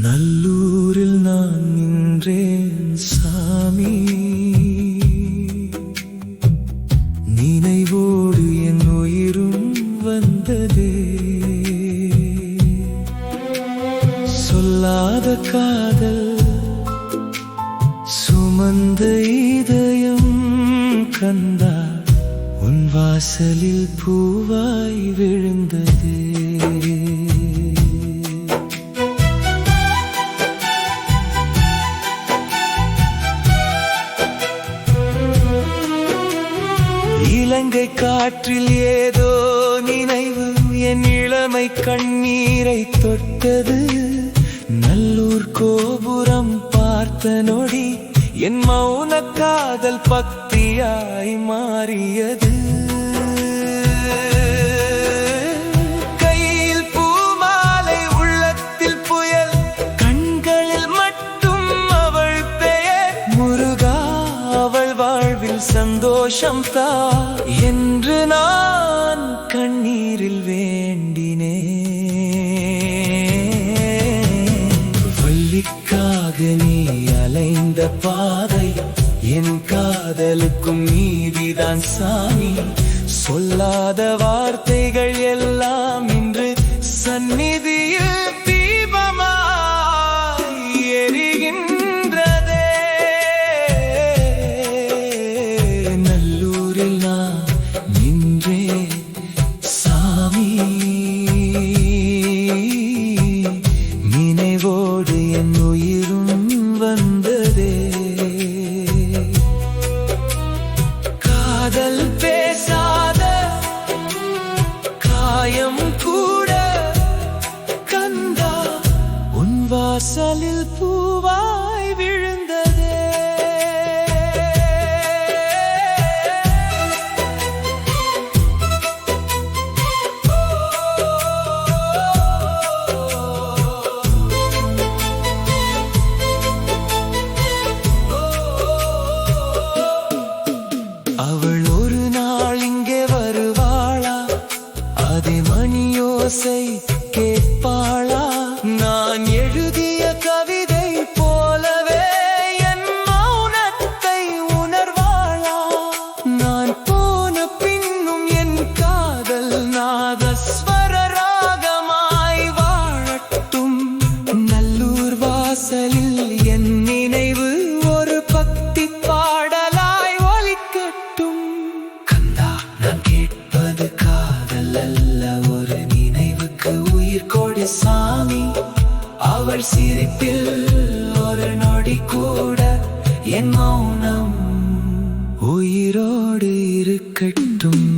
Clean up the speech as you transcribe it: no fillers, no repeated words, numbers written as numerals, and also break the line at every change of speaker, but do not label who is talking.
நல்லூரில் நான் நின்றேன் சாமி, நினைவோடு என் உயிரும் வந்ததே. சொல்லாத காதல் சுமந்த இதயம் கந்தா, உன் வாசலில் பூவாய் விழுந்ததே. இலங்கை காற்றில் ஏதோ நினைவு என் இளமை கண்ணீரை தொட்டது. நல்லூர் கோபுரம் பார்த்த நொடி என் மௌன காதல் பக்தியாய் மாறியது. கையில் பூமாலை, உள்ளத்தில் புயல், கண்களில் மட்டும் அவள் பெயர். முருகா, அவள் வாழ்வில் சந்தோஷம் தா என்று நான் கண்ணீரில் வேண்டினேன். வள்ளிக்காக நீ அலைந்த பாதை என் காதலுக்கும் நீதிதான் சாமி. சொல்லாத வார்த்தைகள் எல்லாம் இன்று சந்நிதியில் தீபமாய் எரிகின்றதே. நல்லூரில் நான் நின்றேன் சாமி, நினைவோடு என் உயிரும் வந்ததே. காதல் பேசாத காயம் கூட கந்தா, உன் வாசலில் பூவாய் விழுந்ததே. அவள் ஒரு நாள் இங்கே வருவாளா? அதே மணியோசை கேட்பாளா? நான் எழுதிய கவிதை போலவே என் மௌனத்தை உணர்வாளா? நான் போன பின்னும் என் காதல் நாதஸ்வர ராகமாய் வாழட்டும். நல்லூர் வாசலில் என் நினைவு ஒரு பக்தி பாடலாய் ஒலிக்கட்டும். கந்தா, நான் கேட்பது காதல் அல்ல, ஒரு நினைவுக்கு உயிர் கொடு சாமி. அவள் சிரிப்பில் ஒரு நொடி கூட என் மௌனம் உயிரோடு இருக்கட்டும்.